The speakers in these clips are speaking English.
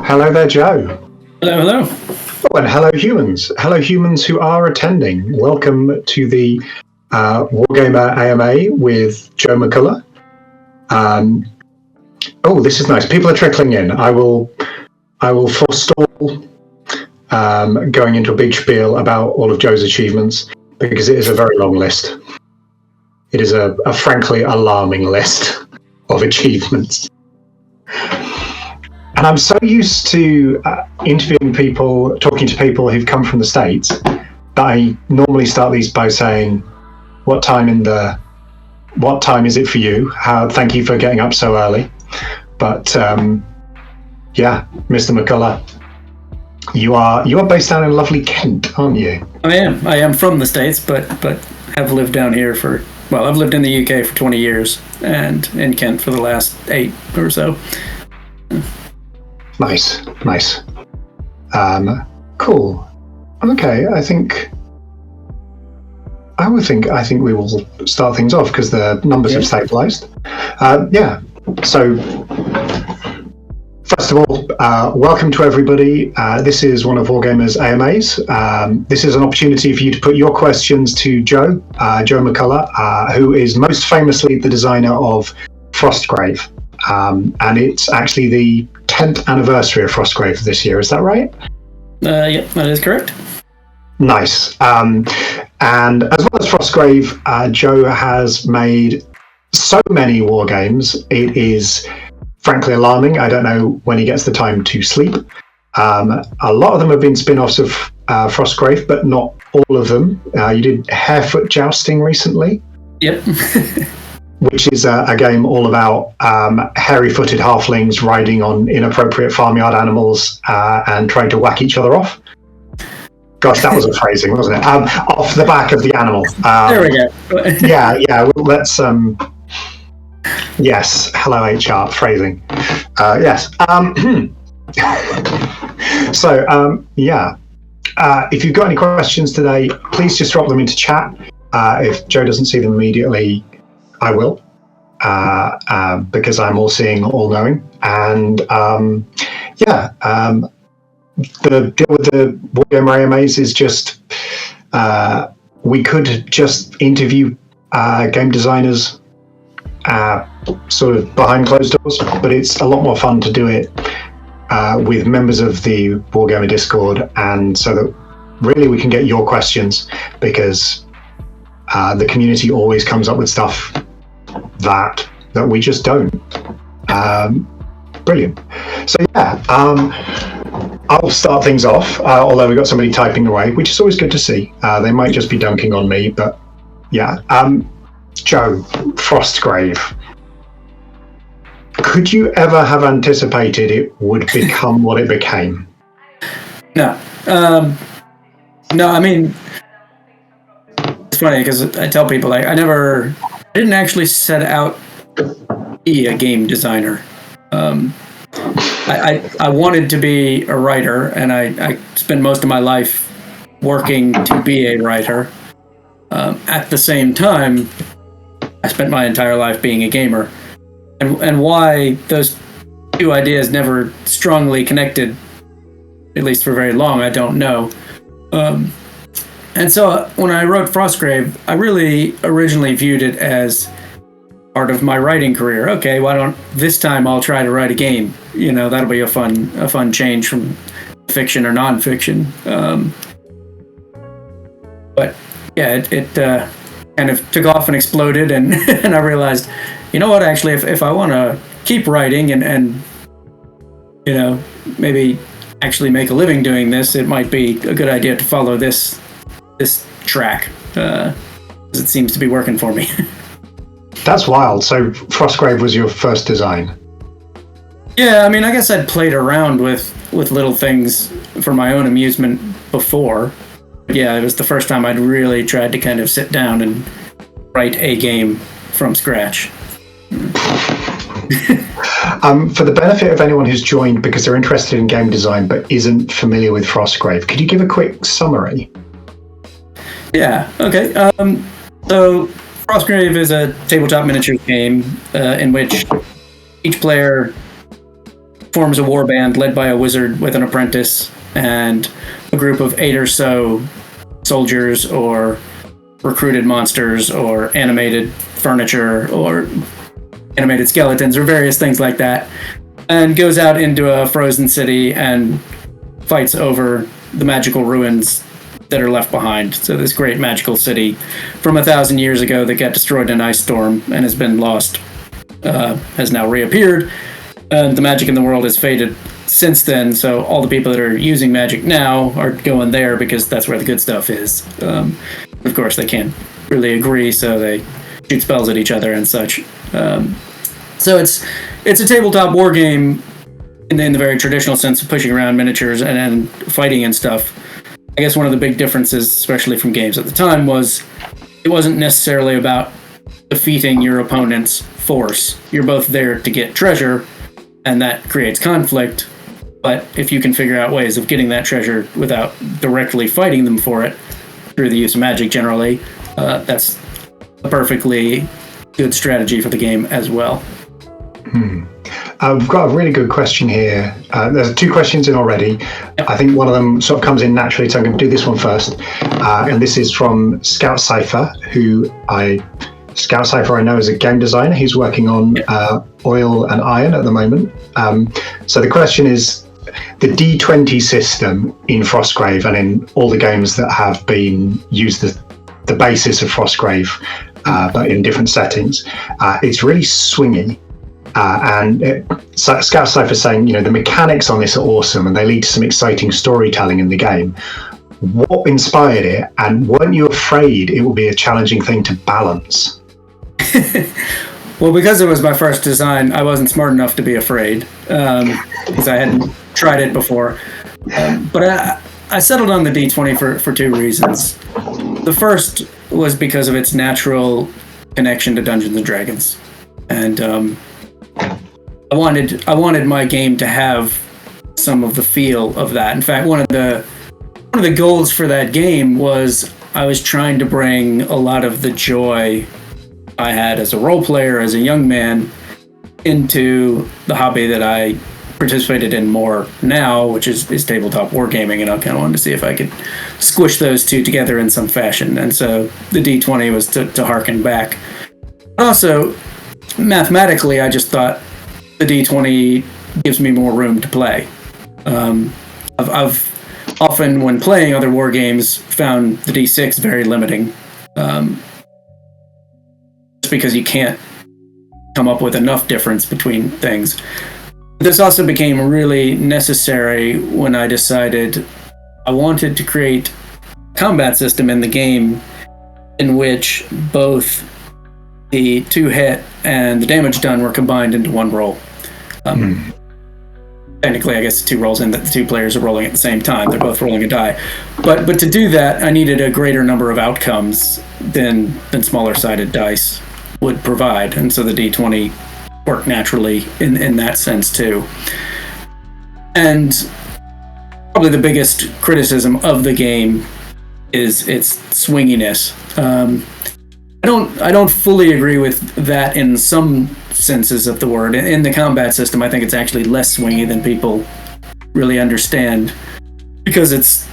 Hello there, Joe. Hello, hello. Oh, and hello, humans. Hello, humans who are attending. Welcome to the Wargamer AMA with Joe McCullough. This is nice. People are trickling in. I will forestall going into a big spiel about all of Joe's achievements because it is a very long list. It is a frankly alarming list of achievements. And I'm so used to interviewing people, talking to people who've come from the States, that I normally start these by saying, what time is it for you? Thank you for getting up so early. But Mr. McCullough, you are based down in lovely Kent, aren't you? I am from the States, but have lived down here I've lived in the UK for 20 years and in Kent for the last 8 or so. Nice. Cool. Okay, I think we will start things off because the numbers have stabilized. So first of all, welcome to everybody. This is one of Wargamer's AMAs. This is an opportunity for you to put your questions to Joe McCullough, who is most famously the designer of Frostgrave. And it's actually the 10th anniversary of Frostgrave this year. Is that right? Yep, that is correct. Nice. And as well as Frostgrave, Joe has made so many war games. It is frankly alarming. I don't know when he gets the time to sleep. A lot of them have been spin-offs of Frostgrave, but not all of them. You did Harefoot Jousting recently. Yep. Which is a game all about hairy-footed halflings riding on inappropriate farmyard animals and trying to whack each other off. Gosh, that was a phrasing, wasn't it? Off the back of the animal. There we go. Yeah. Well, let's. Yes. Hello, HR phrasing. Yes. If you've got any questions today, please just drop them into chat. If Joe doesn't see them immediately, I will, because I'm all-seeing, all-knowing, and the deal with the Wargamer AMAs is just we could just interview game designers sort of behind closed doors, but it's a lot more fun to do it with members of the Wargamer Discord, and so that really we can get your questions, because the community always comes up with stuff that we just don't. Brilliant. So I'll start things off, although we've got somebody typing away, which is always good to see. They might just be dunking on me, but yeah. Joe, Frostgrave. Could you ever have anticipated it would become what it became? No. No, I mean, it's funny because I tell people I didn't actually set out to be a game designer. I wanted to be a writer, and I spent most of my life working to be a writer. At the same time, I spent my entire life being a gamer. And why those two ideas never strongly connected, at least for very long, I don't know. And so when I wrote Frostgrave, I really originally viewed it as part of my writing career. Okay, this time I'll try to write a game. That'll be a fun change from fiction or nonfiction. But yeah, it kind of took off and exploded, and and I realized, you know what? Actually, if I want to keep writing and maybe actually make a living doing this, it might be a good idea to follow this track, because it seems to be working for me. That's wild. So Frostgrave was your first design? Yeah, I mean, I guess I'd played around with little things for my own amusement before. But yeah, it was the first time I'd really tried to kind of sit down and write a game from scratch. For the benefit of anyone who's joined because they're interested in game design but isn't familiar with Frostgrave, could you give a quick summary? Yeah, okay. So Frostgrave is a tabletop miniatures game in which each player forms a war band led by a wizard with an apprentice and a group of 8 or so soldiers or recruited monsters or animated furniture or animated skeletons or various things like that, and goes out into a frozen city and fights over the magical ruins that are left behind. So this great magical city from 1,000 years ago that got destroyed in an ice storm and has been lost has now reappeared. The magic in the world has faded since then, so all the people that are using magic now are going there because that's where the good stuff is. Of course, they can't really agree, so they shoot spells at each other and such. So it's a tabletop war game in the very traditional sense of pushing around miniatures and fighting and stuff. I guess one of the big differences, especially from games at the time, was it wasn't necessarily about defeating your opponent's force. You're both there to get treasure, and that creates conflict. But if you can figure out ways of getting that treasure without directly fighting them for it, through the use of magic generally, that's a perfectly good strategy for the game as well. We've got a really good question here. There's 2 questions in already. Yep. I think one of them sort of comes in naturally, so I'm going to do this one first. And this is from Scout Cypher, Scout Cypher I know is a game designer. He's working on Oil and Iron at the moment. So the question is, the D20 system in Frostgrave and in all the games that have been used the basis of Frostgrave, but in different settings, it's really swingy. Scout Cypher saying, the mechanics on this are awesome and they lead to some exciting storytelling in the game. What inspired it, and weren't you afraid it will be a challenging thing to balance? Well, because it was my first design, I wasn't smart enough to be afraid, because I hadn't tried it before. But I settled on the D20 for 2 reasons. The first was because of its natural connection to Dungeons and Dragons, and I wanted my game to have some of the feel of that. In fact, one of the goals for that game was I was trying to bring a lot of the joy I had as a role player, as a young man, into the hobby that I participated in more now, which is tabletop wargaming, and I kind of wanted to see if I could squish those 2 together in some fashion. And so the D20 was to harken back. Also, mathematically, I just thought the D20 gives me more room to play. I've often, when playing other war games, found the D6 very limiting. Just because you can't come up with enough difference between things. This also became really necessary when I decided I wanted to create a combat system in the game in which both the 2-hit and the damage done were combined into 1 roll. Technically, I guess 2 rolls in that the 2 players are rolling at the same time. They're both rolling a die. But to do that, I needed a greater number of outcomes than smaller-sided dice would provide. And so the D20 worked naturally in that sense, too. And probably the biggest criticism of the game is its swinginess. I don't fully agree with that in some senses of the word. In the combat system, I think it's actually less swingy than people really understand, because it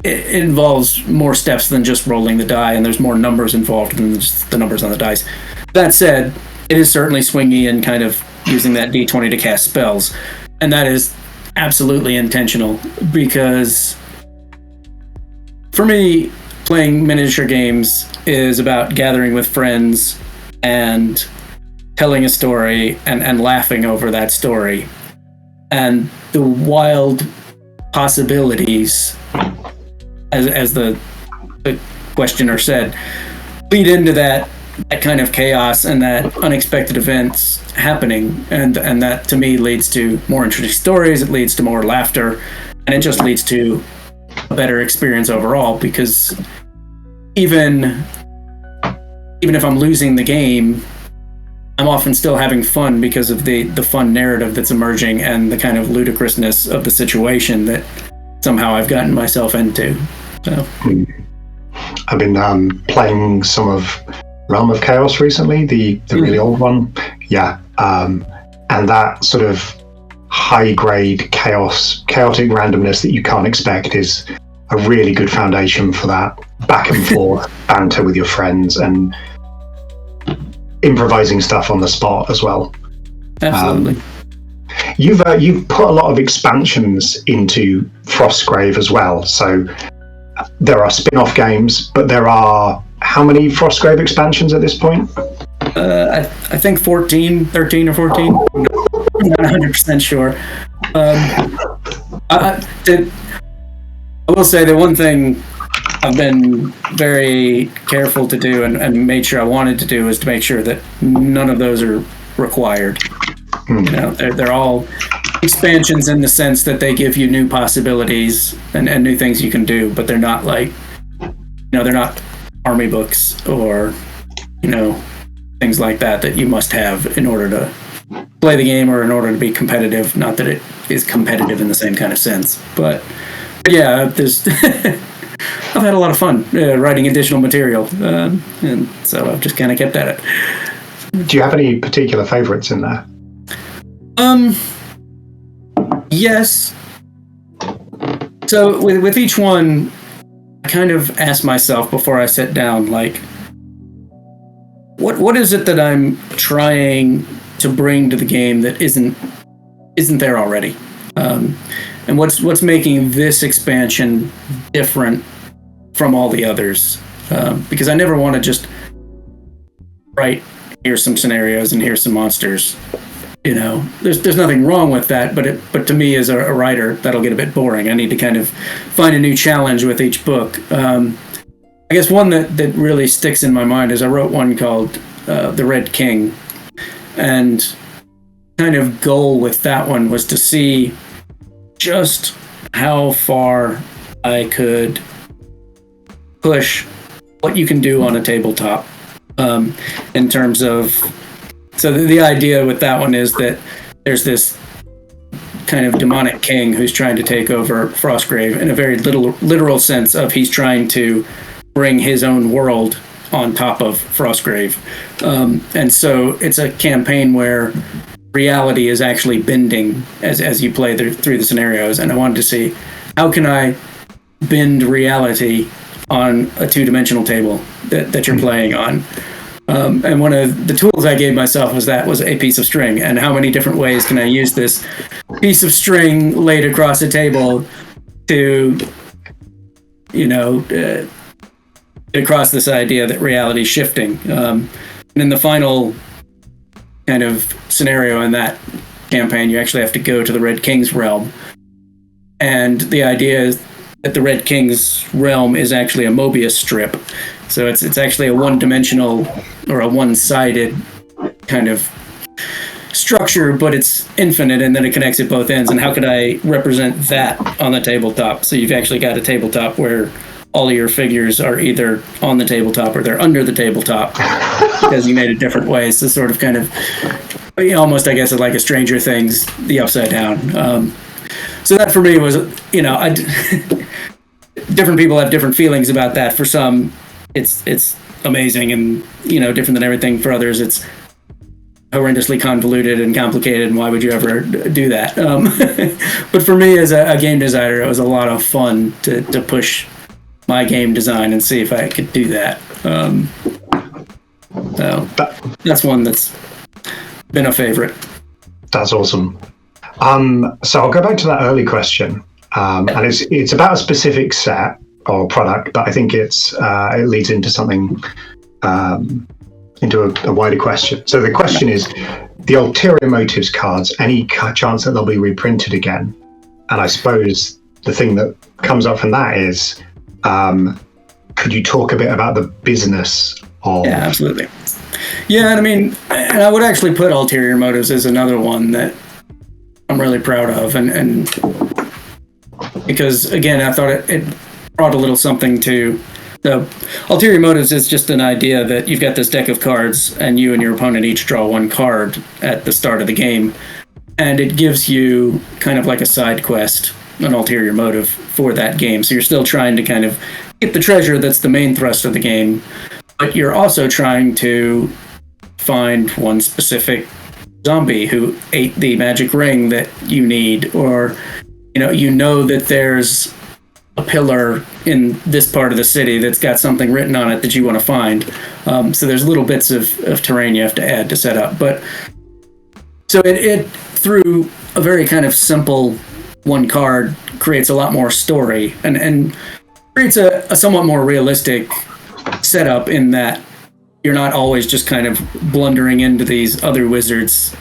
involves more steps than just rolling the die, and there's more numbers involved than just the numbers on the dice. That said, it is certainly swingy and kind of using that D20 to cast spells, and that is absolutely intentional, because for me, playing miniature games is about gathering with friends and telling a story and laughing over that story. And the wild possibilities, as the questioner said, lead into that kind of chaos and that unexpected events happening. And that, to me, leads to more interesting stories, it leads to more laughter, and it just leads to a better experience overall, because even if I'm losing the game, I'm often still having fun because of the fun narrative that's emerging and the kind of ludicrousness of the situation that somehow I've gotten myself into. So I've been playing some of Realm of Chaos recently, the really old one. Yeah. And that sort of high grade chaotic randomness that you can't expect is a really good foundation for that back and forth banter with your friends and improvising stuff on the spot as well. Absolutely. You've put a lot of expansions into Frostgrave as well. So there are spin-off games, but there are how many Frostgrave expansions at this point? I think 13 or 14. I'm not 100% sure. I will say the one thing I've been very careful to do and made sure I wanted to do is to make sure that none of those are required. You know, they're all expansions in the sense that they give you new possibilities and new things you can do, but they're not like, you know, they're not army books or, you know, things like that you must have in order to play the game or in order to be competitive. Not that it is competitive in the same kind of sense, but yeah, there's I've had a lot of fun writing additional material, and so I've just kind of kept at it. Do you have any particular favorites in there? Yes. So with each one, I kind of ask myself before I sit down, like, what is it that I'm trying to bring to the game that isn't there already? And what's making this expansion different from all the others? Because I never want to just write, here's some scenarios and here's some monsters. You know, there's nothing wrong with that, but to me as a writer, that'll get a bit boring. I need to kind of find a new challenge with each book. I guess one that really sticks in my mind is I wrote one called The Red King, and kind of goal with that one was to see just how far I could push what you can do on a tabletop in terms of. So the idea with that one is that there's this kind of demonic king who's trying to take over Frostgrave in a very literal sense of he's trying to bring his own world on top of Frostgrave. And so it's a campaign where reality is actually bending as you play through the scenarios. And I wanted to see, how can I bend reality on a two-dimensional table that you're playing on? And one of the tools I gave myself was a piece of string. And how many different ways can I use this piece of string laid across a table to, you know, get across this idea that reality is shifting. And in the final kind of scenario in that campaign, you actually have to go to the Red King's realm. And the idea is that the Red King's realm is actually a Mobius strip. So it's actually a one-dimensional or a one-sided kind of structure, but it's infinite, and then it connects at both ends. And how could I represent that on the tabletop? So you've actually got a tabletop where all of your figures are either on the tabletop or they're under the tabletop because you made it different ways to sort of kind of, you know, almost, I guess, like a Stranger Things, the upside down. So that for me was, you know, different people have different feelings about that. For some, it's amazing and, you know, different than everything. For others, it's horrendously convoluted and complicated, and why would you ever do that? But for me as a game designer, it was a lot of fun to push my game design and see if I could do that. So that's one that's been a favorite. That's awesome. So I'll go back to that early question, and it's about a specific set or product, but I think it leads into something, into a wider question. So the question is, the ulterior motives cards, any chance that they'll be reprinted again? And I suppose the thing that comes up from that is, could you talk a bit about the business of... Yeah, absolutely. Yeah, and I mean, and I would actually put ulterior motives as another one that I'm really proud of, and because again, I thought it brought a little something to the ulterior motives. Is just an idea that you've got this deck of cards and you and your opponent each draw one card at the start of the game, and it gives you kind of like a side quest, an ulterior motive for that game. So you're still trying to kind of get the treasure that's the main thrust of the game, but you're also trying to find one specific zombie who ate the magic ring that you need, or you know that there's a pillar in this part of the city that's got something written on it that you want to find. So there's little bits of terrain you have to add to set up. But so it through a very kind of simple one card creates a lot more story and creates a somewhat more realistic setup, in that you're not always just kind of blundering into these other wizards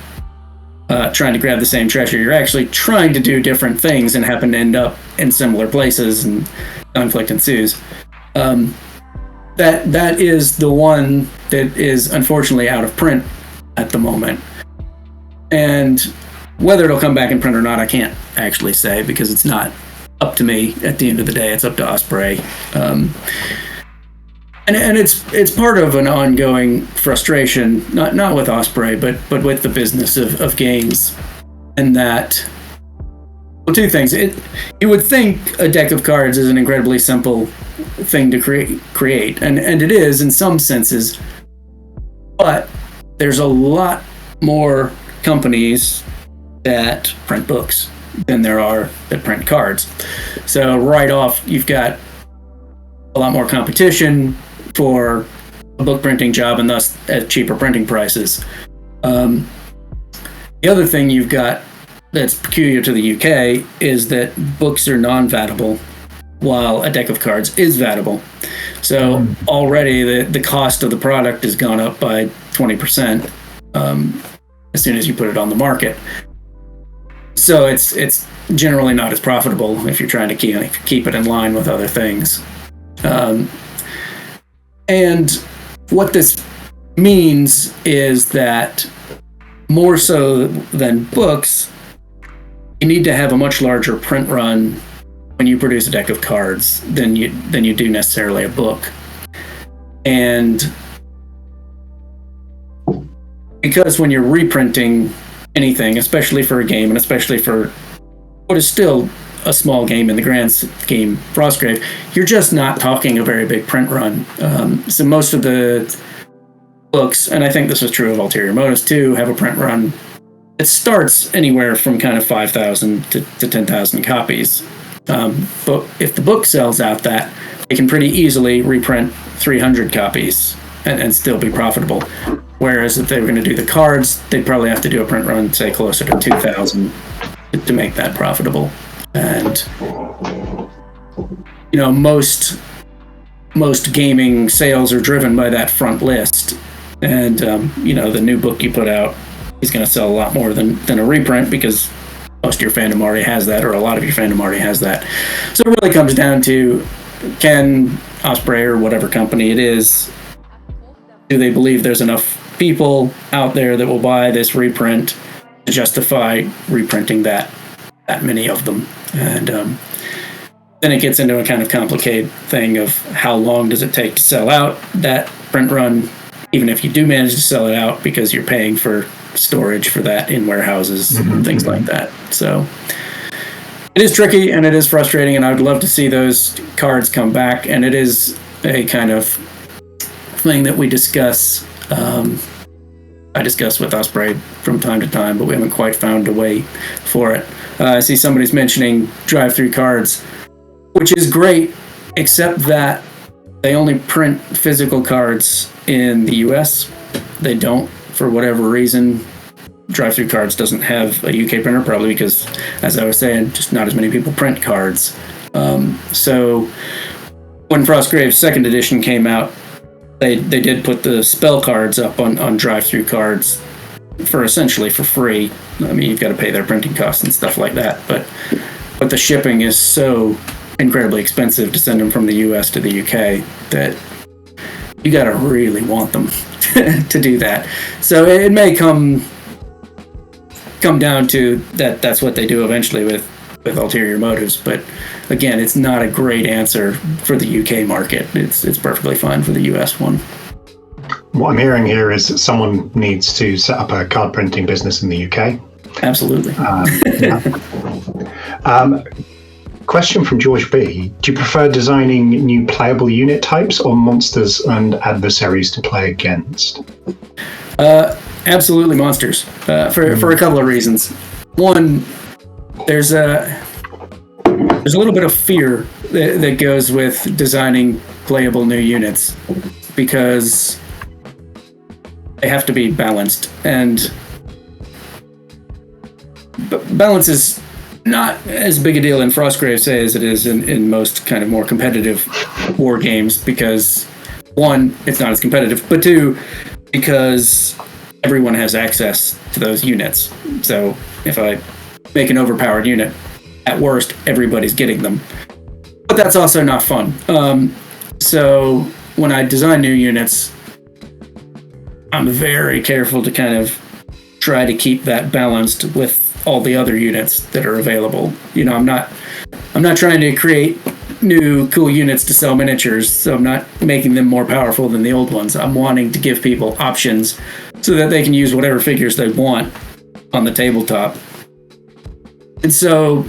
trying to grab the same treasure. You're actually trying to do different things and happen to end up in similar places, and conflict ensues. That is the one that is unfortunately out of print at the moment. And whether it'll come back in print or not, I can't actually say, because it's not up to me at the end of the day. It's up to Osprey. And it's part of an ongoing frustration, not with Osprey, but with the business of games. And that, well, two things. You would think a deck of cards is an incredibly simple thing to create, and it is in some senses, but there's a lot more companies that print books than there are that print cards. So right off, you've got a lot more competition for a book printing job, and thus at cheaper printing prices. The other thing you've got that's peculiar to the UK is that books are non-vatable, while a deck of cards is vatable. So already the cost of the product has gone up by 20% as soon as you put it on the market. So it's generally not as profitable if you're trying to keep it in line with other things. And what this means is that more so than books, you need to have a much larger print run when you produce a deck of cards than you do necessarily a book. And because when you're reprinting anything, especially for a game, and especially for what is still a small game in the grand scheme, Frostgrave, you're just not talking a very big print run. So most of the books, and I think this is true of Ulterior Motives too, have a print run. It starts anywhere from kind of 5,000 to 10,000 copies. But if the book sells out that, they can pretty easily reprint 300 copies and still be profitable. Whereas if they were going to do the cards, they'd probably have to do a print run, say, closer to 2,000 to make that profitable. And, most gaming sales are driven by that front list. And, the new book you put out is going to sell a lot more than a reprint, because most of your fandom already has that, or a lot of your fandom already has that. So it really comes down to, can Osprey or whatever company it is, do they believe there's enough people out there that will buy this reprint to justify reprinting that many of them? And then it gets into a kind of complicated thing of how long does it take to sell out that print run, even if you do manage to sell it out, because you're paying for storage for that in warehouses and things like that. So it is tricky and it is frustrating, and I would love to see those cards come back. And it is a kind of thing that we discuss. I discuss with Osprey from time to time, but we haven't quite found a way for it. I see somebody's mentioning drive-through cards, which is great, except that they only print physical cards in the US. They don't, for whatever reason. Drive-through cards doesn't have a UK printer, probably because, as I was saying, just not as many people print cards. So when Frostgrave's second edition came out, they did put the spell cards up on drive-through cards essentially for free. I mean, you've got to pay their printing costs and stuff like that, but the shipping is so incredibly expensive to send them from the US to the UK that you got to really want them to do that. So it may come down to that's what they do eventually with Ulterior Motives, but again, it's not a great answer for the UK market. It's perfectly fine for the US one. What I'm hearing here is that someone needs to set up a card printing business in the UK. Absolutely. Question from George B. Do you prefer designing new playable unit types or monsters and adversaries to play against? absolutely monsters, for a couple of reasons. One, there's a little bit of fear that goes with designing playable new units, because they have to be balanced, and balance is not as big a deal in Frostgrave, say, as it is in most kind of more competitive war games, because one, it's not as competitive, but two, because everyone has access to those units. So if I make an overpowered unit, at worst, everybody's getting them. But that's also not fun. So when I design new units, I'm very careful to kind of try to keep that balanced with all the other units that are available. I'm not trying to create new cool units to sell miniatures, so I'm not making them more powerful than the old ones. I'm wanting to give people options so that they can use whatever figures they want on the tabletop. And so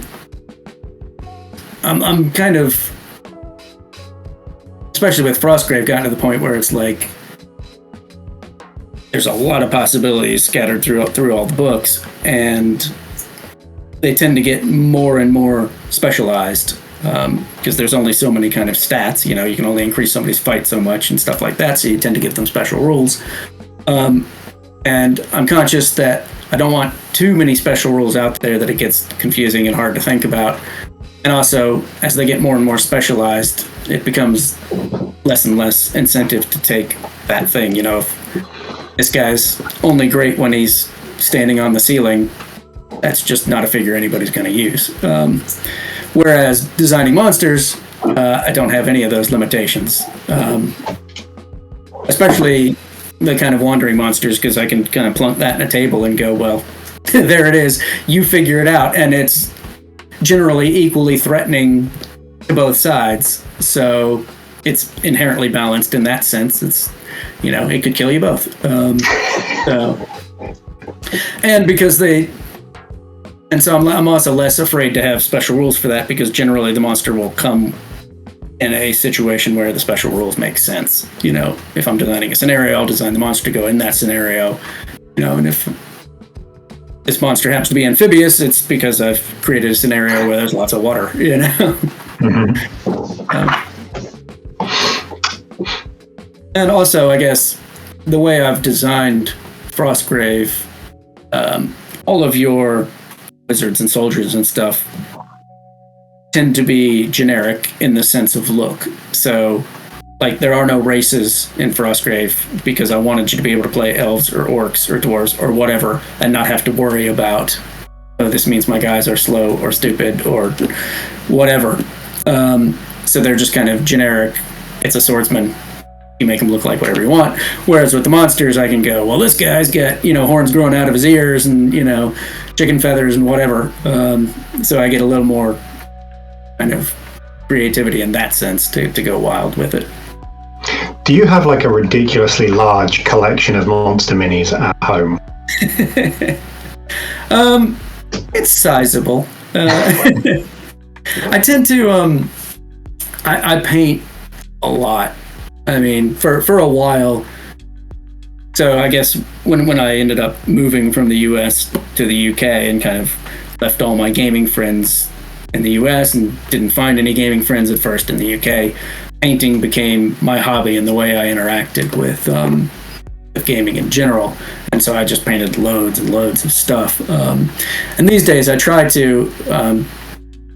I'm kind of, especially with Frostgrave, gotten to the point where it's like there's a lot of possibilities scattered through all the books, and they tend to get more and more specialized, because there's only so many kind of stats. You can only increase somebody's fight so much and stuff like that, so you tend to give them special rules. And I'm conscious that I don't want too many special rules out there that it gets confusing and hard to think about. And also, as they get more and more specialized, it becomes less and less incentive to take that thing. If this guy's only great when he's standing on the ceiling, that's just not a figure anybody's going to use. Whereas designing monsters, I don't have any of those limitations. Especially the kind of wandering monsters, because I can kind of plunk that in a table and go, well, there it is. You figure it out. And it's generally equally threatening to both sides. So it's inherently balanced in that sense. It's, it could kill you both. And so I'm also less afraid to have special rules for that, because generally the monster will come in a situation where the special rules make sense. If I'm designing a scenario, I'll design the monster to go in that scenario. And if this monster happens to be amphibious, it's because I've created a scenario where there's lots of water. Mm-hmm. And also, I guess, the way I've designed Frostgrave, all of your wizards and soldiers and stuff tend to be generic in the sense of look. So, like, there are no races in Frostgrave, because I wanted you to be able to play elves or orcs or dwarves or whatever and not have to worry about, oh, this means my guys are slow or stupid or whatever. So they're just kind of generic. It's a swordsman. You make him look like whatever you want. Whereas with the monsters, I can go, well, this guy's got, horns growing out of his ears and, chicken feathers and whatever. So I get a little more kind of creativity in that sense to go wild with it. Do you have like a ridiculously large collection of monster minis at home? It's sizable. I tend to, I paint a lot. I mean, for a while. So I guess when I ended up moving from the US to the UK and kind of left all my gaming friends in the US and didn't find any gaming friends at first in the UK, painting became my hobby and the way I interacted with gaming in general. And so I just painted loads and loads of stuff. And these days I try to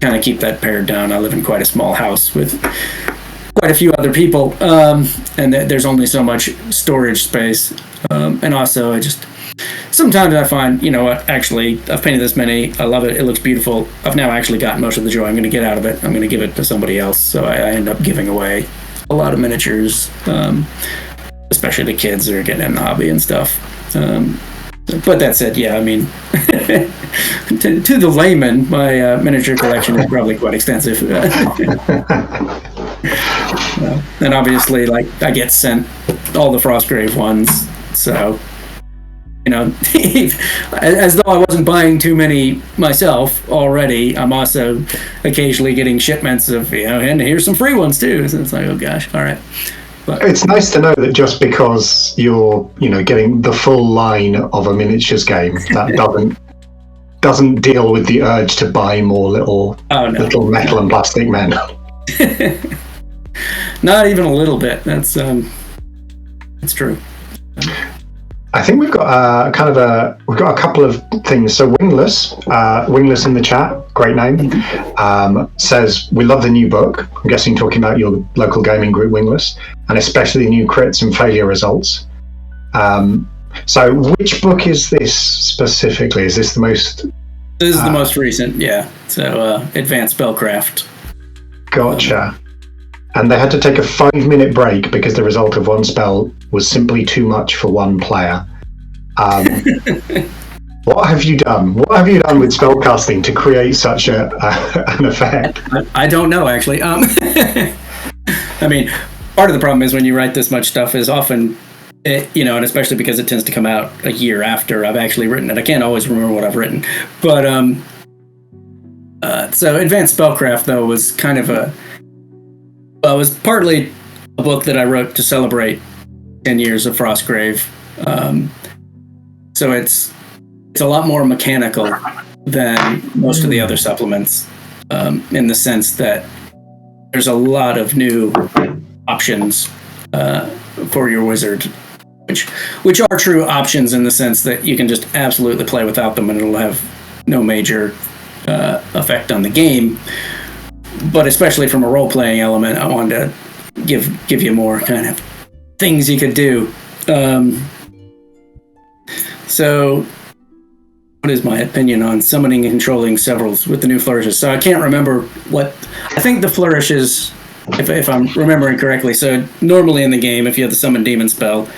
kind of keep that pared down. I live in quite a small house with quite a few other people, and there's only so much storage space. And also sometimes I find, actually, I've painted this many, I love it, it looks beautiful. I've now actually gotten most of the joy I'm going to get out of it. I'm going to give it to somebody else, so I end up giving away a lot of miniatures, especially to kids that are getting in the hobby and stuff. But that said, yeah, I mean, to the layman, my miniature collection is probably quite extensive. And obviously, like, I get sent all the Frostgrave ones, so, as though I wasn't buying too many myself already, I'm also occasionally getting shipments of, and here's some free ones too. So it's like, oh gosh, all right. But it's nice to know that just because you're, getting the full line of a miniatures game, that doesn't deal with the urge to buy more little metal and plastic men. Not even a little bit. That's it's true. I think we've got we've got a couple of things. So Wingless in the chat, great name, says we love the new book. I'm guessing talking about your local gaming group Wingless, and especially the new crits and failure results. So which book is this specifically? Is this the most? This is the most recent, yeah. So Advanced Spellcraft. Gotcha. And they had to take a 5-minute break because the result of one spell was simply too much for one player. What have you done? What have you done with spellcasting to create such an effect? I don't know, actually. I mean, part of the problem is when you write this much stuff is often, and especially because it tends to come out a year after I've actually written it. I can't always remember what I've written. But so Advanced Spellcraft, though, was kind of it was partly a book that I wrote to celebrate 10 years of Frostgrave. So it's a lot more mechanical than most of the other supplements, in the sense that there's a lot of new options for your wizard, which are true options in the sense that you can just absolutely play without them and it'll have no major effect on the game. But especially from a role-playing element, I wanted to give you more kind of things you could do. So, what is my opinion on summoning and controlling severals with the new flourishes? So I can't remember what... I think the flourishes, if I'm remembering correctly, so normally in the game, if you have the summon demon spell,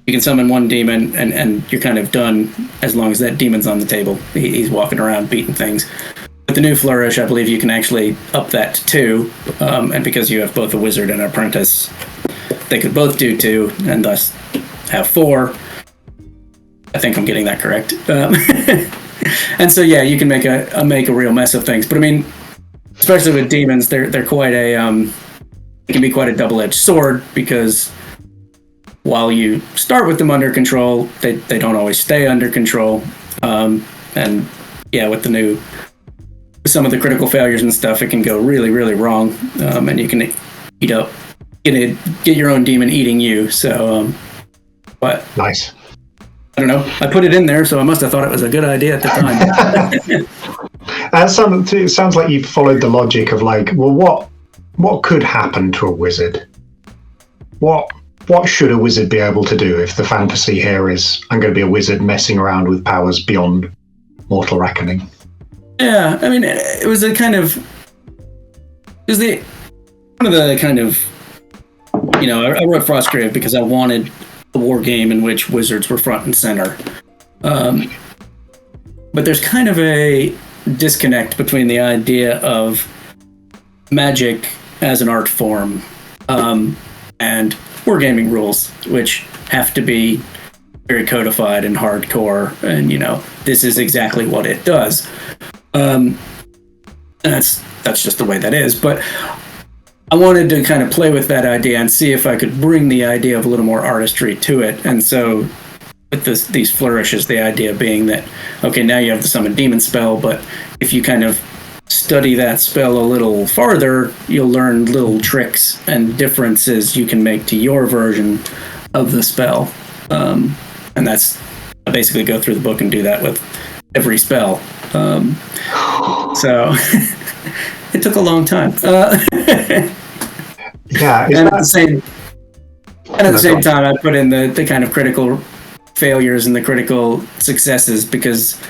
you can summon one demon and you're kind of done as long as that demon's on the table. He's walking around beating things. With the new flourish, I believe you can actually up that to 2, and because you have both a wizard and an apprentice, they could both do 2, and thus have 4. I think I'm getting that correct. And so, yeah, you can make a real mess of things. But I mean, especially with demons, they're quite a it can be quite a double-edged sword, because while you start with them under control, they don't always stay under control. And yeah, with some of the critical failures and stuff, it can go really, really wrong. And you can get your own demon eating you. So, but nice. I don't know. I put it in there, so I must have thought it was a good idea at the time. It sounds like you followed the logic of like, well, what could happen to a wizard? What should a wizard be able to do if the fantasy here is I'm going to be a wizard messing around with powers beyond mortal reckoning? Yeah, I mean, it was one of the kind of, I wrote Frostgrave because I wanted a war game in which wizards were front and center. But there's kind of a disconnect between the idea of magic as an art form and wargaming rules, which have to be very codified and hardcore, and this is exactly what it does. And that's just the way that is. But I wanted to kind of play with that idea and see if I could bring the idea of a little more artistry to it. And so with these flourishes, the idea being that, okay, now you have the summon demon spell, but if you kind of study that spell a little farther, you'll learn little tricks and differences you can make to your version of the spell. And I basically go through the book and do that with every spell. So it took a long time. Yeah, and at the same time, I put in the kind of critical failures and the critical successes, because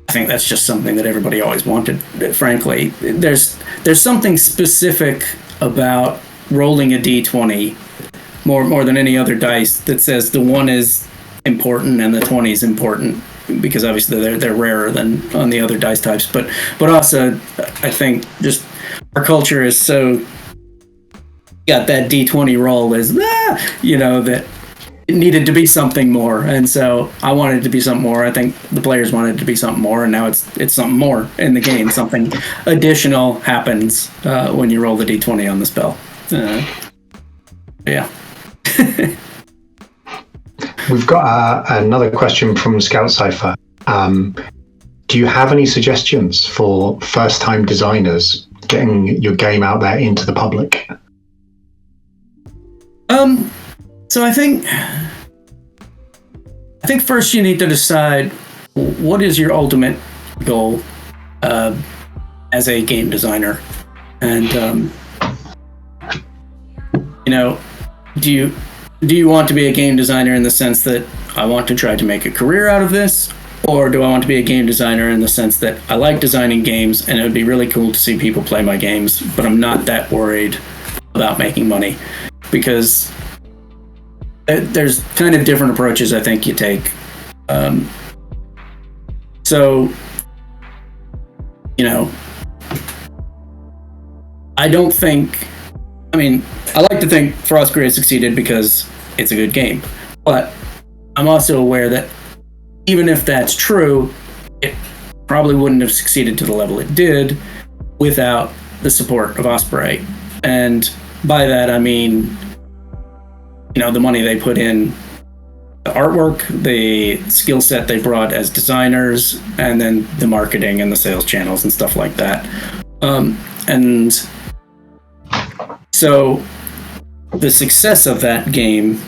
I think that's just something that everybody always wanted. Frankly, there's something specific about rolling a d20 more than any other dice that says the 1 is important and the 20 is important, because obviously they're rarer than on the other dice types. But also, I think just our culture is so got that d20 roll as that it needed to be something more, and so I wanted it to be something more. I think the players wanted it to be something more, and now it's something more in the game. Something additional happens when you roll the d20 on the spell. Yeah. We've got another question from Scout Cypher. Do you have any suggestions for first-time designers getting your game out there into the public? So I think first you need to decide what is your ultimate goal as a game designer, and do you want to be a game designer in the sense that I want to try to make a career out of this, or do I want to be a game designer in the sense that I like designing games and it would be really cool to see people play my games, but I'm not that worried about making money? Because there's kind of different approaches I think you take. So, I like to think Frostgrave succeeded because it's a good game, but I'm also aware that even if that's true, it probably wouldn't have succeeded to the level it did without the support of Osprey. And by that, I mean, the money they put in, the artwork, the skill set they brought as designers, and then the marketing and the sales channels and stuff like that. And so the success of that game,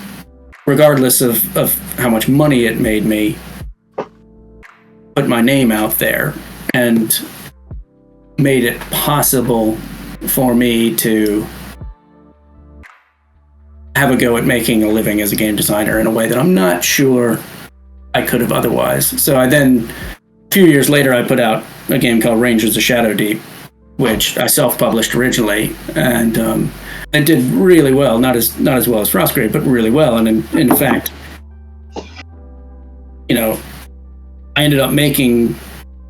regardless of how much money it made me, put my name out there and made it possible for me to have a go at making a living as a game designer in a way that I'm not sure I could have otherwise. So a few years later, I put out a game called Rangers of Shadow Deep, which I self-published originally, and it did really well. Not as well as Frostgrave, but really well. And in fact, I ended up making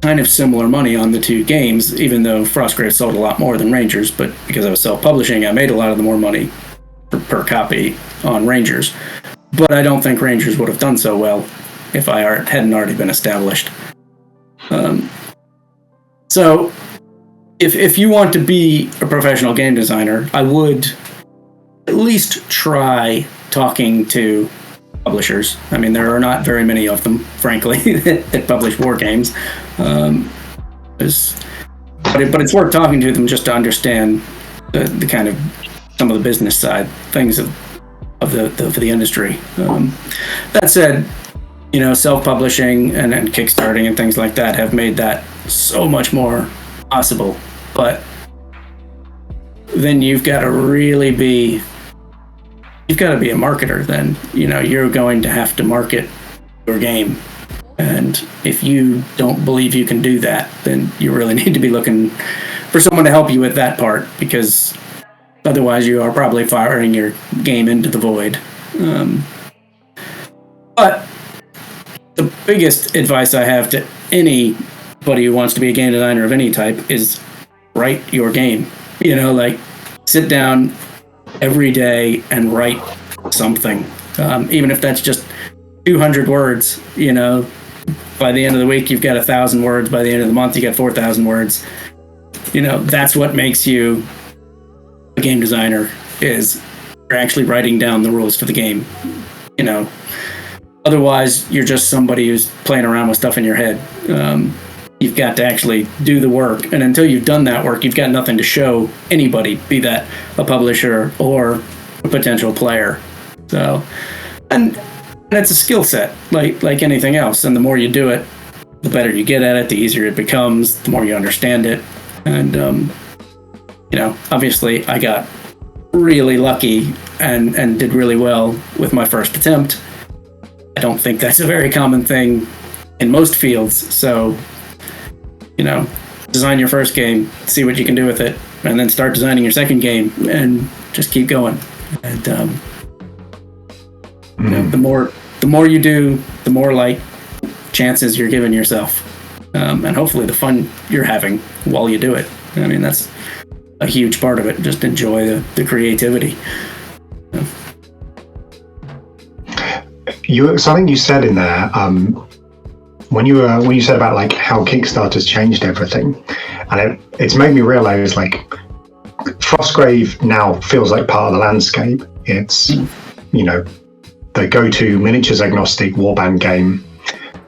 kind of similar money on the two games, even though Frostgrave sold a lot more than Rangers. But because I was self-publishing, I made a lot of the more money per copy on Rangers. But I don't think Rangers would have done so well if I hadn't already been established. So if you want to be a professional game designer, I would at least try talking to publishers. I mean, there are not very many of them, frankly, that publish wargames. But it's worth talking to them just to understand the kind of some of the business side things of the industry. That said, self-publishing and kickstarting and things like that have made that so much more possible. But then you've got to be a marketer. Then you're going to have to market your game, and if you don't believe you can do that, then you really need to be looking for someone to help you with that part, because otherwise you are probably firing your game into the void. But the biggest advice I have to anybody who wants to be a game designer of any type is write your game. Sit down every day and write something. Even if that's just 200 words, by the end of the week, you've got 1,000 words. By the end of the month, you got 4,000 words. That's what makes you a game designer, is you're actually writing down the rules for the game. Otherwise, you're just somebody who's playing around with stuff in your head. You've got to actually do the work. And until you've done that work, you've got nothing to show anybody, be that a publisher or a potential player. So, and it's a skill set, like anything else. And the more you do it, the better you get at it, the easier it becomes, the more you understand it. And, obviously I got really lucky and did really well with my first attempt. I don't think that's a very common thing in most fields. So, design your first game, see what you can do with it, and then start designing your second game, and just keep going. And the more you do, the more chances you're giving yourself, and hopefully the fun you're having while you do it. I mean, that's a huge part of it. Just enjoy the creativity. Something you said in there, when you said about how Kickstarter's changed everything, and it's made me realize Frostgrave now feels like part of the landscape, It's, the go-to miniatures agnostic warband game,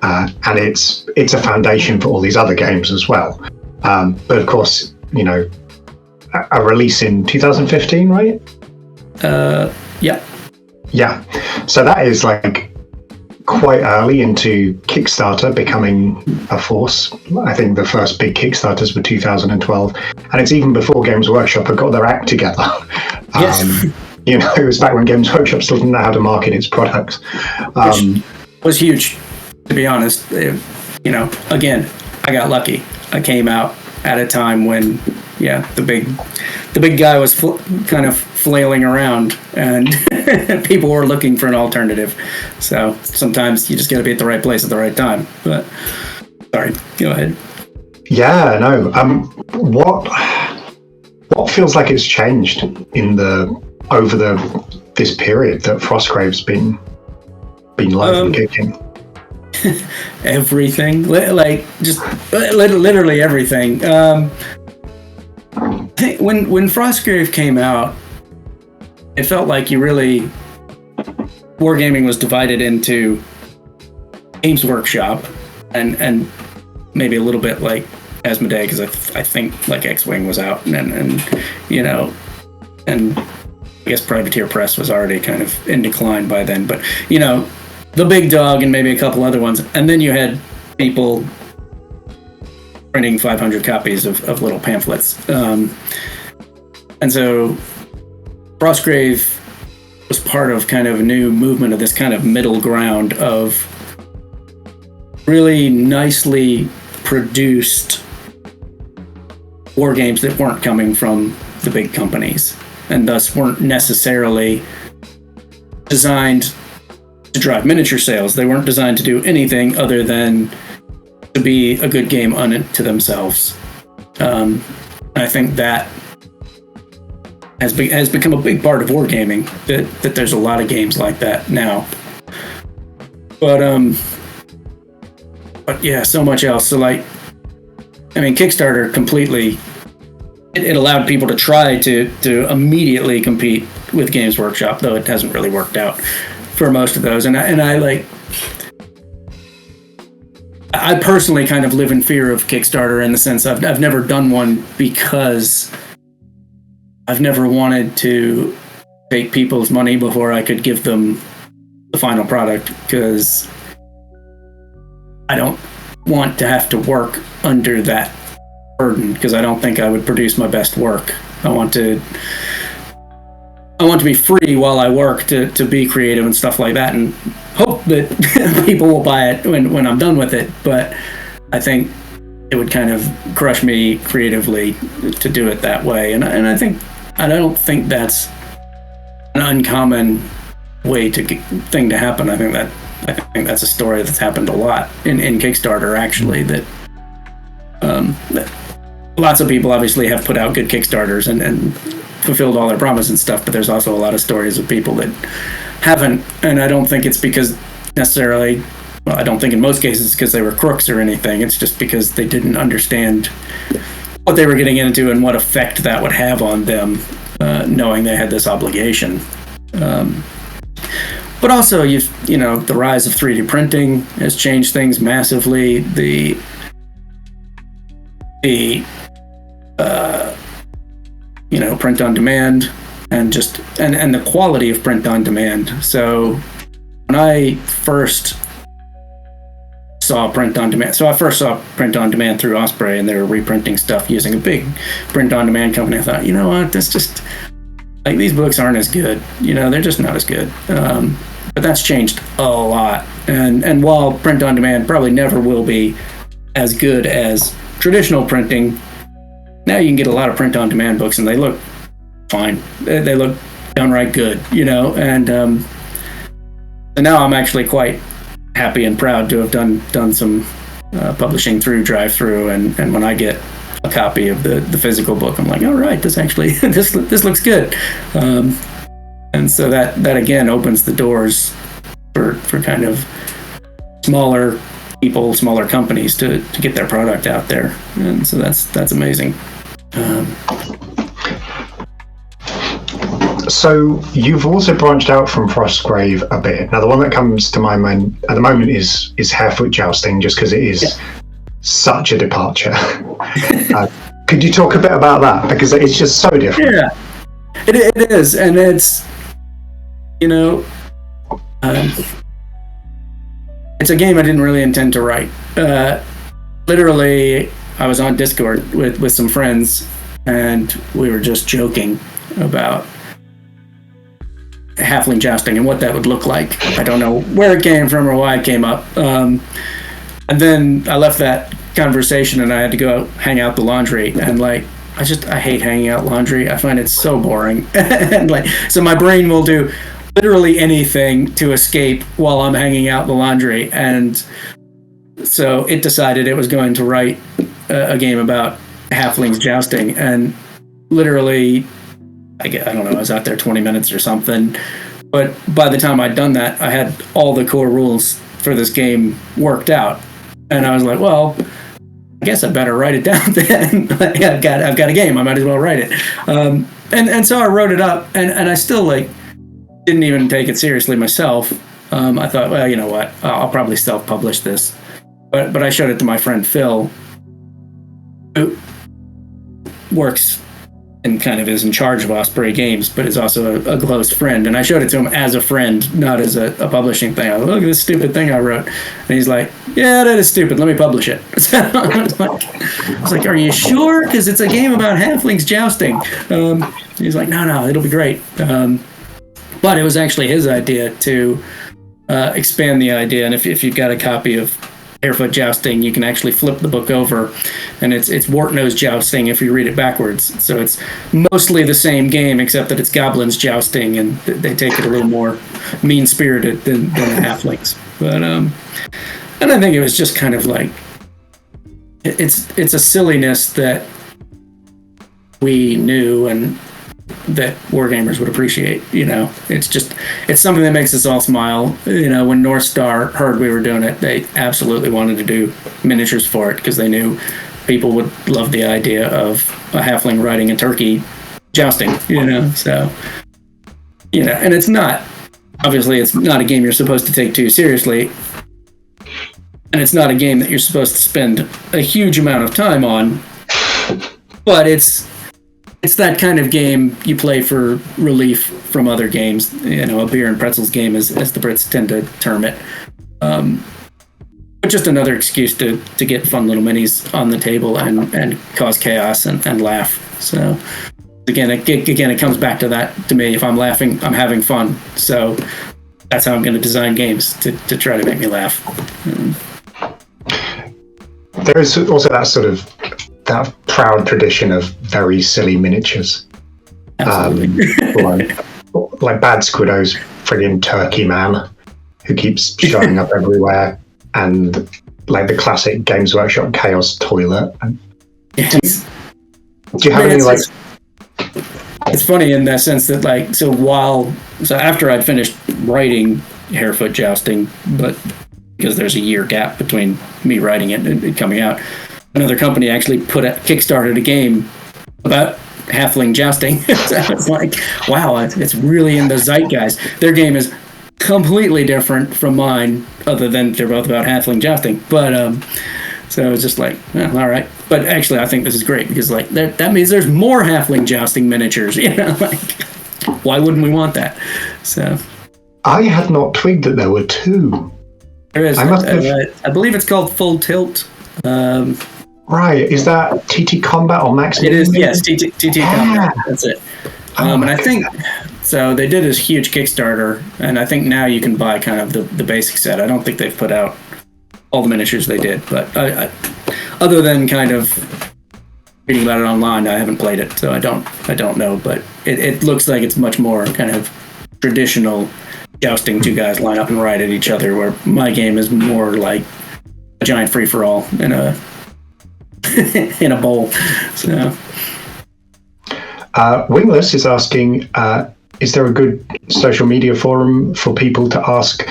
and it's a foundation for all these other games as well. But of course, a release in 2015, right? Yeah. Yeah. So that is like quite early into Kickstarter becoming a force. I think the first big Kickstarters were 2012, and it's even before Games Workshop had got their act together. Yes. It was back when Games Workshop still didn't know how to market its products. Which was huge, to be honest. Again, I got lucky. I came out at a time when, the big guy was kind of flailing around, and people were looking for an alternative. So sometimes you just got to be at the right place at the right time. But sorry, go ahead. Yeah, no. What feels like it's changed over this period that Frostgrave's been live and kicking? Everything, like just literally everything. When Frostgrave came out, it felt like wargaming was divided into Games Workshop and maybe a little bit like Asmodee, because I think like X-Wing was out, and I guess Privateer Press was already kind of in decline by then, but the big dog and maybe a couple other ones, and then you had people printing 500 copies of little pamphlets, and so Frostgrave was part of kind of a new movement of this kind of middle ground of really nicely produced war games that weren't coming from the big companies, and thus weren't necessarily designed to drive miniature sales. They weren't designed to do anything other than to be a good game unto themselves. I think that has become a big part of wargaming, that there's a lot of games like that now. But yeah, so much else. So Kickstarter completely, it allowed people to try to immediately compete with Games Workshop, though it hasn't really worked out for most of those. And I personally kind of live in fear of Kickstarter, in the sense I've never done one because I've never wanted to take people's money before I could give them the final product, because I don't want to have to work under that burden, because I don't think I would produce my best work. I want to be free while I work to be creative and stuff like that, and hope that people will buy it when I'm done with it. But I think it would kind of crush me creatively to do it that way. And I don't think that's an uncommon thing to happen. I think that's a story that's happened a lot in Kickstarter, actually, that lots of people obviously have put out good Kickstarters and fulfilled all their promises and stuff, but there's also a lot of stories of people that haven't, and I don't think it's because necessarily, well, I don't think in most cases it's because they were crooks or anything. It's just because they didn't understand what they were getting into and what effect that would have on them, knowing they had this obligation. But also, the rise of 3D printing has changed things massively. The print on demand, and the quality of print on demand. So when I first saw print on demand, through Osprey, and they were reprinting stuff using a big print on demand company, I thought, what, that's just like, these books aren't as good. They're just not as good. But that's changed a lot. And while print on demand probably never will be as good as traditional printing, now you can get a lot of print on demand books and they look fine. They look downright good, and so now I'm actually quite happy and proud to have done some publishing through drive-through, and when I get a copy of the physical book, I'm like, all right, this actually this looks good. And so that again opens the doors for kind of smaller people, smaller companies to get their product out there, and so that's amazing. So you've also branched out from Frostgrave a bit. Now, the one that comes to my mind at the moment is Harefoot Jousting, just because it is such a departure. Could you talk a bit about that? Because it's just so different. Yeah, it is, and it's, it's a game I didn't really intend to write. Literally, I was on Discord with some friends, and we were just joking about halfling jousting and what that would look like. I don't know where it came from or why it came up. And then I left that conversation and I had to go hang out the laundry, and I hate hanging out laundry. I find it so boring. And so my brain will do literally anything to escape while I'm hanging out the laundry. And so it decided it was going to write a game about halflings jousting, and literally I don't know, I was out there 20 minutes or something, but by the time I'd done that, I had all the core rules for this game worked out, and I was like, well, I guess I better write it down then. I've got a game, I might as well write it. And so I wrote it up, and I still didn't even take it seriously myself. I thought, well, you know what, I'll probably self-publish this, but I showed it to my friend Phil, who works and kind of is in charge of Osprey Games, but is also a close friend. And I showed it to him as a friend, not as a publishing thing. I was like, look at this stupid thing I wrote. And he's like, yeah, that is stupid. Let me publish it. So I was like, are you sure? Because it's a game about halflings jousting. He's like, no, it'll be great. But it was actually his idea to expand the idea. And if you've got a copy of Harefoot Jousting, you can actually flip the book over, and it's Wart-Nose Jousting if you read it backwards. So it's mostly the same game, except that it's goblins jousting, and they take it a little more mean-spirited than the halflings. But and I think it was just kind of it's a silliness that we knew and that wargamers would appreciate. It's something that makes us all smile. When North Star heard we were doing it, they absolutely wanted to do miniatures for it because they knew people would love the idea of a halfling riding a turkey jousting. So and it's not a game you're supposed to take too seriously, and it's not a game that you're supposed to spend a huge amount of time on, but it's that kind of game you play for relief from other games, a beer and pretzels game, as the Brits tend to term it. But just another excuse to get fun little minis on the table and cause chaos and laugh. So again, it comes back to that. To me, if I'm laughing, I'm having fun. So that's how I'm going to design games, to try to make me laugh. There is also that proud tradition of very silly miniatures. Like Bad Squiddo's friggin' Turkey Man, who keeps showing up everywhere, and the classic Games Workshop Chaos Toilet. Yes. Do you have any It's funny in the sense that so after I'd finished writing Harefoot Jousting, but because there's a year gap between me writing it and it coming out, another company actually kickstarted a game about halfling jousting. So it's like, wow, it's really in the zeitgeist. Their game is completely different from mine, other than they're both about halfling jousting. But so it's just like, well, all right. But actually, I think this is great because that means there's more halfling jousting miniatures. Why wouldn't we want that? So I had not twigged that there were two. There is. I believe it's called Full Tilt. Right, is that TT Combat or Max? It is, yes, TT Combat. That's it. And I think so. They did this huge Kickstarter, and I think now you can buy kind of the basic set. I don't think they've put out all the miniatures they did, but other than kind of reading about it online, I haven't played it, so I don't know. But it looks like it's much more kind of traditional jousting. Two guys line up and ride at each other, where my game is more like a giant free for all in a bowl. So Wingless is asking, is there a good social media forum for people to ask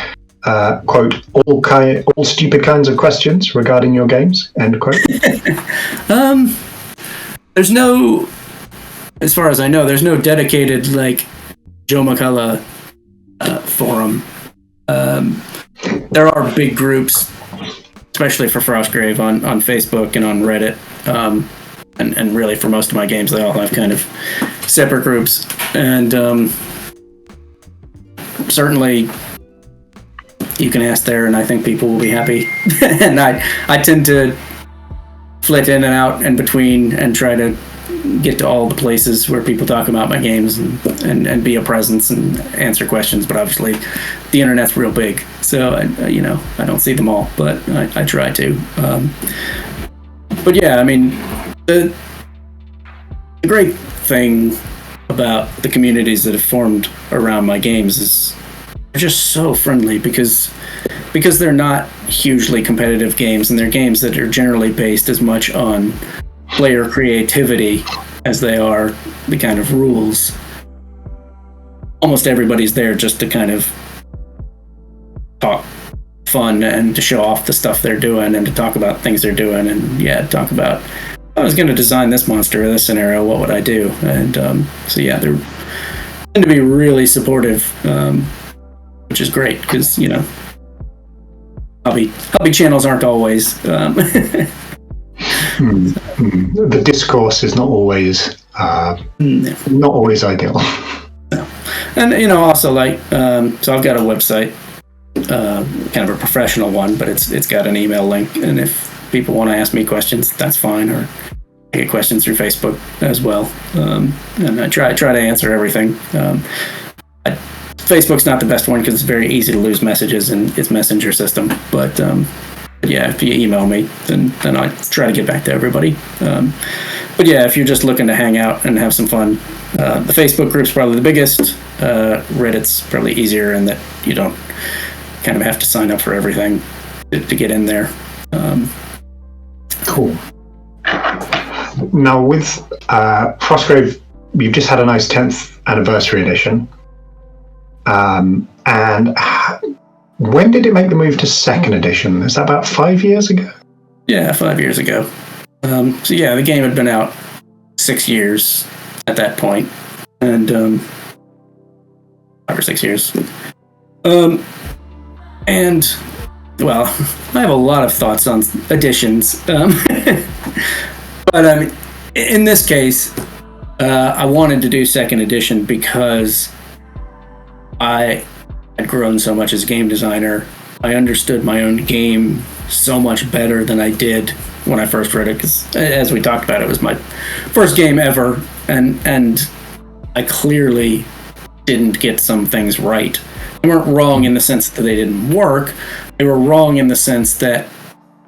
quote all stupid kinds of questions regarding your games, end quote? There's no, as far as I know, there's no dedicated Joe McCullough forum. There are big groups, especially for Frostgrave on Facebook and on Reddit. And really for most of my games, they all have kind of separate groups. And certainly you can ask there, and I think people will be happy. And I tend to flit in and out and between and try to get to all the places where people talk about my games and be a presence and answer questions. But obviously the internet's real big, so I don't see them all, but I try to. But yeah, I mean, the great thing about the communities that have formed around my games is they're just so friendly because they're not hugely competitive games, and they're games that are generally based as much on player creativity as they are the kind of rules. Almost everybody's there just to kind of talk fun and to show off the stuff they're doing and to talk about things they're doing, and talk about, I was going to design this monster or this scenario, what would I do? And so yeah, they tend to be really supportive, which is great because hobby channels aren't always the discourse is not always ideal. No. And also like so I've got a website, kind of a professional one, but it's got an email link, and if people want to ask me questions, that's fine, or I get questions through Facebook as well, and I try to answer everything. Facebook's not the best one because it's very easy to lose messages in its messenger system, but yeah, if you email me, then I try to get back to everybody. But yeah, if you're just looking to hang out and have some fun, the Facebook group's probably the biggest. Reddit's probably easier in that you don't kind of have to sign up for everything to get in there. Cool. Now with Frostgrave, you've just had a nice 10th anniversary edition. And when did it make the move to 2nd edition? Is that about 5 years ago? Yeah, 5 years ago. So yeah, the game had been out 6 years at that point, and 5 or 6 years. And well, I have a lot of thoughts on editions, but in this case, I wanted to do 2nd edition because I had grown so much as a game designer. I understood my own game so much better than I did when I first read it, because as we talked about, it was my first game ever, and I clearly didn't get some things right. They weren't wrong in the sense that they didn't work. They were wrong in the sense that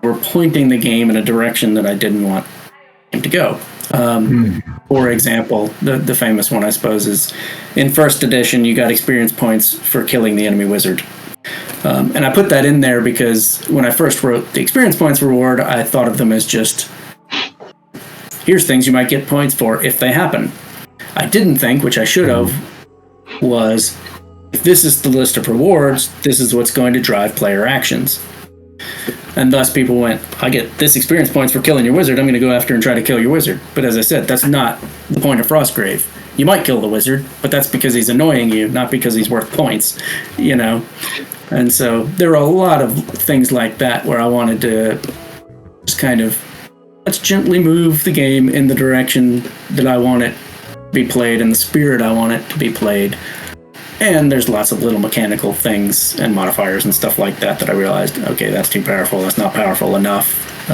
they were pointing the game in a direction that I didn't want him to go. For example, the famous one, I suppose, is in 1st edition, you got experience points for killing the enemy wizard. And I put that in there because when I first wrote the experience points reward, I thought of them as just, here's things you might get points for if they happen. I didn't think, which I should have, was if this is the list of rewards, this is what's going to drive player actions. And thus people went, I get this experience points for killing your wizard, I'm going to go after and try to kill your wizard. But as I said, that's not the point of Frostgrave. You might kill the wizard, but that's because he's annoying you, not because he's worth points, And so there are a lot of things like that where I wanted to just kind of, let's gently move the game in the direction that I want it to be played, in the spirit I want it to be played. And there's lots of little mechanical things and modifiers and stuff like that that I realized, okay, that's too powerful, that's not powerful enough,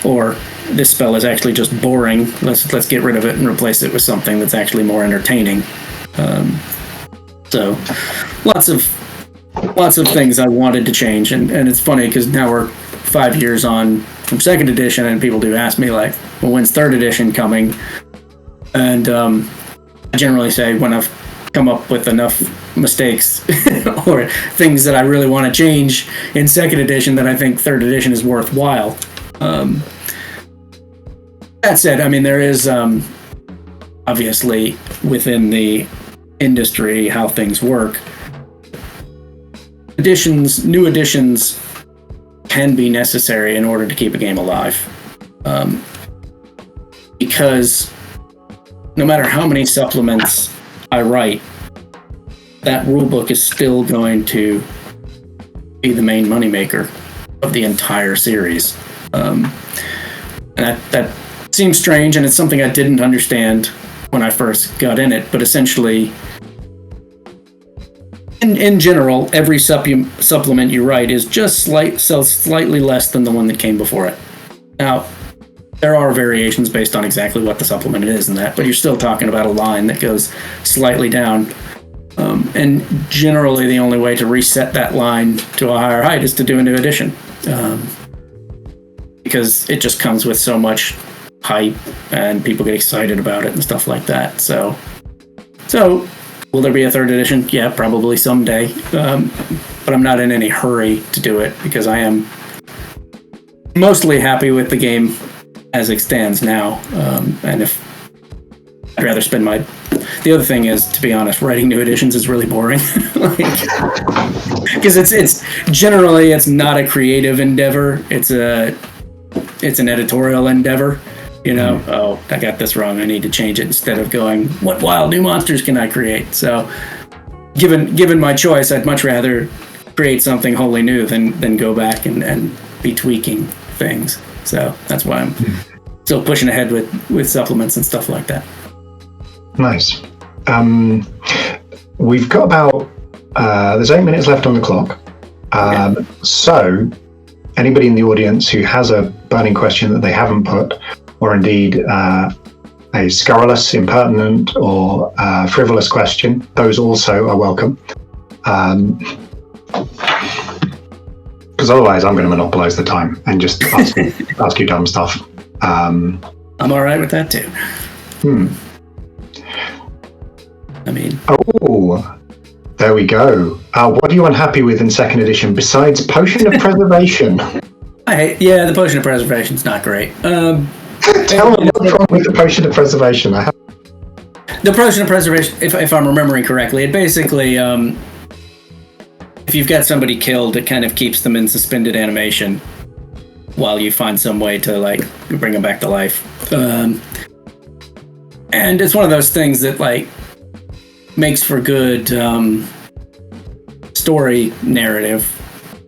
or this spell is actually just boring, let's get rid of it and replace it with something that's actually more entertaining. So lots of things I wanted to change, and it's funny because now we're 5 years on from 2nd edition, and people do ask me like, well, when's 3rd edition coming? And I generally say when I've come up with enough mistakes or things that I really want to change in 2nd edition that I think 3rd edition is worthwhile. That said, I mean, there is obviously within the industry how things work. New editions can be necessary in order to keep a game alive. Because no matter how many supplements I write, that rulebook is still going to be the main moneymaker of the entire series. And that seems strange, and it's something I didn't understand when I first got in it, but essentially, in general, every supplement you write is just sells slightly less than the one that came before it. Now, there are variations based on exactly what the supplement is and that, but you're still talking about a line that goes slightly down. And generally, the only way to reset that line to a higher height is to do a new edition. Because it just comes with so much hype and people get excited about it and stuff like that. So will there be a third edition? Yeah, probably someday. But I'm not in any hurry to do it because I am mostly happy with the game as it stands now. And if I'd rather spend the other thing is, to be honest, writing new editions is really boring. Because it's generally not a creative endeavor. It's an editorial endeavor. Oh, I got this wrong, I need to change it, instead of going, what wild new monsters can I create? So given my choice, I'd much rather create something wholly new than go back and be tweaking things. So that's why I'm still pushing ahead with supplements and stuff like that. Nice. We've got about there's 8 minutes left on the clock. Okay. So anybody in the audience who has a burning question that they haven't put, or indeed a scurrilous, impertinent, or frivolous question, those also are welcome. Because otherwise I'm going to monopolize the time and just ask you dumb stuff. I'm all right with that too. I mean... Oh, there we go. What are you unhappy with in second edition besides Potion of Preservation? The Potion of Preservation's not great. Tell me what's wrong with the Potion of Preservation. The Potion of Preservation, if I'm remembering correctly, it basically, if you've got somebody killed, it kind of keeps them in suspended animation while you find some way to, bring them back to life. And it's one of those things that, makes for good story narrative.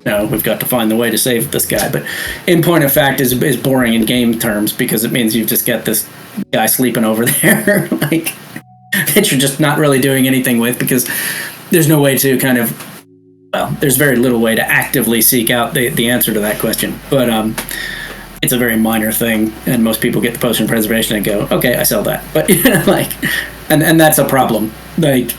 We've got to find the way to save this guy, but in point of fact is boring in game terms, because it means you've just got this guy sleeping over there that you're just not really doing anything with, because there's no way to there's very little way to actively seek out the answer to that question. But it's a very minor thing, and most people get the Potion of Preservation and go, okay, I sell that. But and that's a problem. And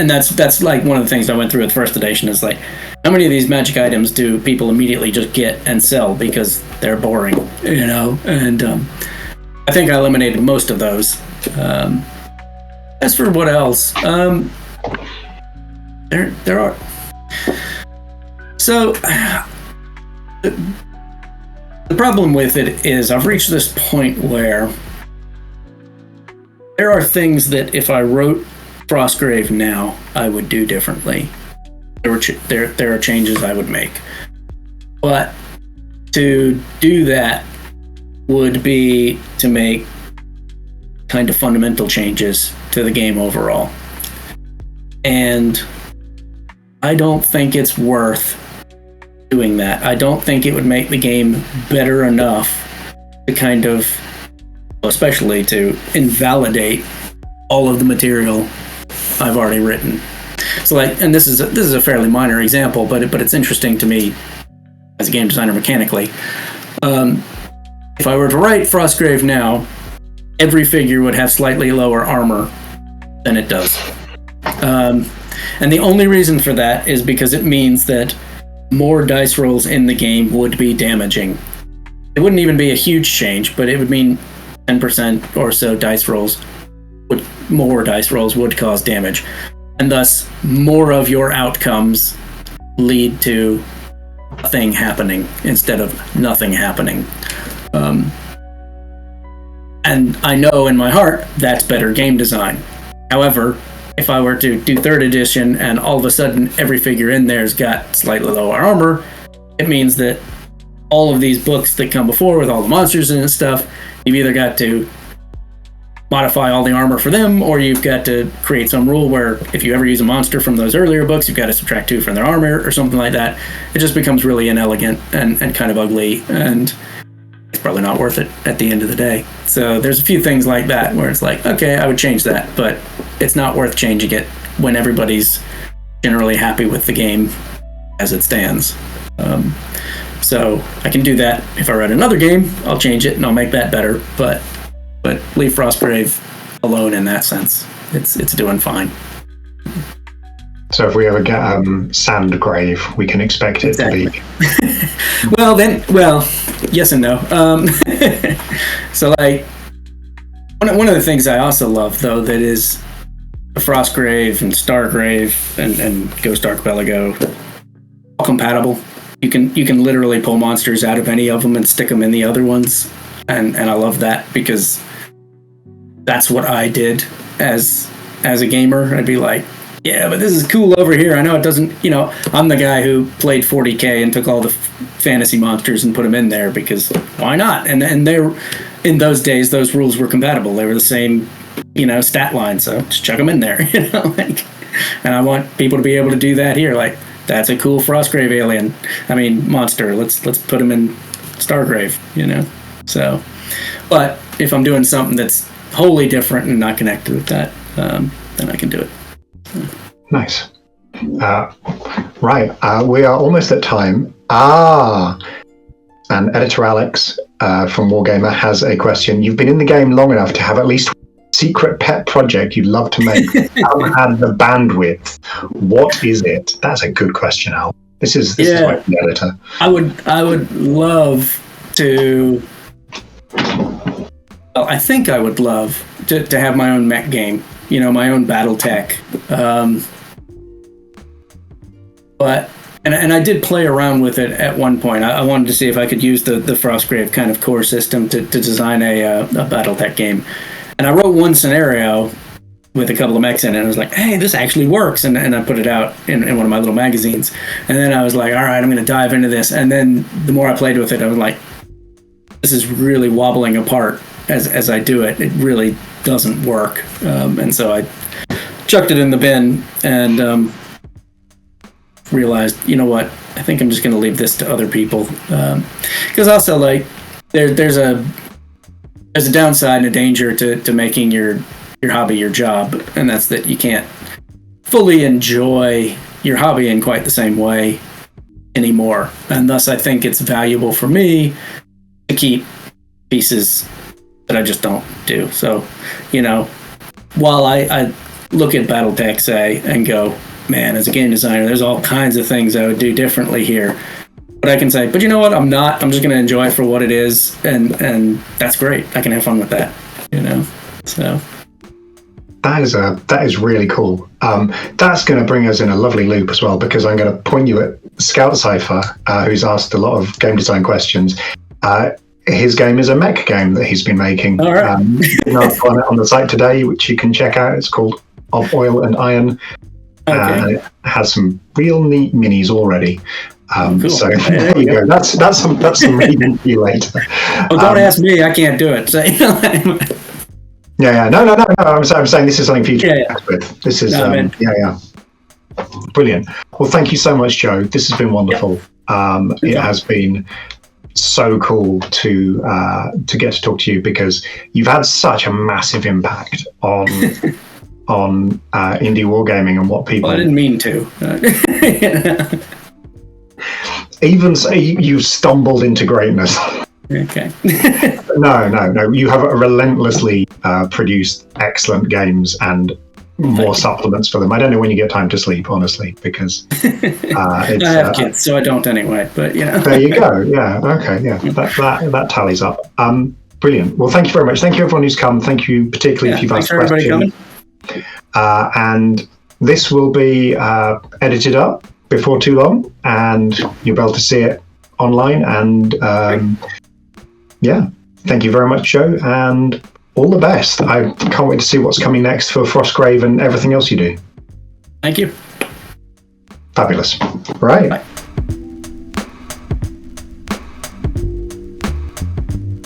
that's one of the things I went through with first edition is how many of these magic items do people immediately just get and sell because they're boring, and I think I eliminated most of those. As for what else, there are. So the problem with it is I've reached this point where there are things that if I wrote Frostgrave now, I would do differently. There are changes I would make. But to do that would be to make kind of fundamental changes to the game overall. And I don't think it's worth doing that. I don't think it would make the game better enough to especially to invalidate all of the material I've already written. So and this is a fairly minor example, but it's interesting to me as a game designer mechanically. If I were to write Frostgrave now, every figure would have slightly lower armor than it does. And the only reason for that is because it means that more dice rolls in the game would be damaging. It wouldn't even be a huge change, but it would mean 10% or so more dice rolls would cause damage. And thus, more of your outcomes lead to a thing happening instead of nothing happening. And I know in my heart that's better game design. However, if I were to do third edition and all of a sudden every figure in there's got slightly lower armor, it means that all of these books that come before with all the monsters and stuff, you've either got to modify all the armor for them, or you've got to create some rule where if you ever use a monster from those earlier books, you've got to subtract 2 from their armor or something like that. It just becomes really inelegant and kind of ugly, and it's probably not worth it at the end of the day. So there's a few things like that where it's like, okay, I would change that, but it's not worth changing it when everybody's generally happy with the game as it stands. So I can do that. If I write another game, I'll change it and I'll make that better, but leave Frostgrave alone in that sense. It's doing fine. So if we ever get Sandgrave, we can expect it to be. well, yes and no. So like one of the things I also love though that is Frostgrave and Stargrave and Ghost Archipelago all compatible. You can literally pull monsters out of any of them and stick them in the other ones, and I love that because that's what I did as a gamer. I'd be like, yeah, but this is cool over here. I know it doesn't, I'm the guy who played 40K and took all the fantasy monsters and put them in there because why not? And they're, in those days, those rules were compatible. They were the same, stat line, so just chuck them in there, and I want people to be able to do that here. Like, that's a cool Frostgrave monster. Let's put him in Stargrave, So, but if I'm doing something that's wholly different and not connected with that, then I can do it. Nice. Right. We are almost at time. And editor Alex from Wargamer has a question. You've been in the game long enough to have at least secret pet project you'd love to make. Haven't had the bandwidth. What is it? That's a good question, Al. This is like the editor. I would love to. Well, I think I would love to have my own mech game. My own battle tech. But I did play around with it at one point. I wanted to see if I could use the Frostgrave kind of core system to design a battle tech game. And I wrote one scenario with a couple of mechs in it, and I was like, hey, this actually works. And I put it out in one of my little magazines. And then I was like, all right, I'm going to dive into this. And then the more I played with it, I was like, this is really wobbling apart as I do it. It really doesn't work. And so I chucked it in the bin and realized, you know what, I think I'm just going to leave this to other people. Because also, like, there's a downside and a danger to making your hobby your job, and that's that you can't fully enjoy your hobby in quite the same way anymore. And thus, I think it's valuable for me to keep pieces that I just don't do. So, while I look at BattleTech, say, and go, man, as a game designer, there's all kinds of things I would do differently here. But I can say, but you know what? I'm not. I'm just going to enjoy it for what it is, and that's great. I can have fun with that, So that is really cool. That's going to bring us in a lovely loop as well, because I'm going to point you at Scout Cypher, who's asked a lot of game design questions. His game is a mech game that he's been making. All right. On the site today, which you can check out. It's called Of Oil and Iron. Okay. It has some real neat minis already. Cool. So there you go. That's some reading for you later. Well, don't ask me. I can't do it. So, Yeah. No. I'm saying this is something for you to connect with. This is brilliant. Well, thank you so much, Joe. This has been wonderful. It has been so cool to get to talk to you, because you've had such a massive impact on indie wargaming and what people. Well, I didn't mean to. Even so, you stumbled into greatness. Okay. No. You have relentlessly produced excellent games and more supplements for them. I don't know when you get time to sleep, honestly, because I have kids, so I don't anyway. But there you go. Yeah. Okay. Yeah. That tallies up. Brilliant. Well, thank you very much. Thank you, everyone who's come. Thank you, particularly if you've asked questions. And this will be edited up before too long, and you'll be able to see it online. And thank you very much, Joe, and all the best. I can't wait to see what's coming next for Frostgrave and everything else you do. Thank you. Fabulous. Right. Bye.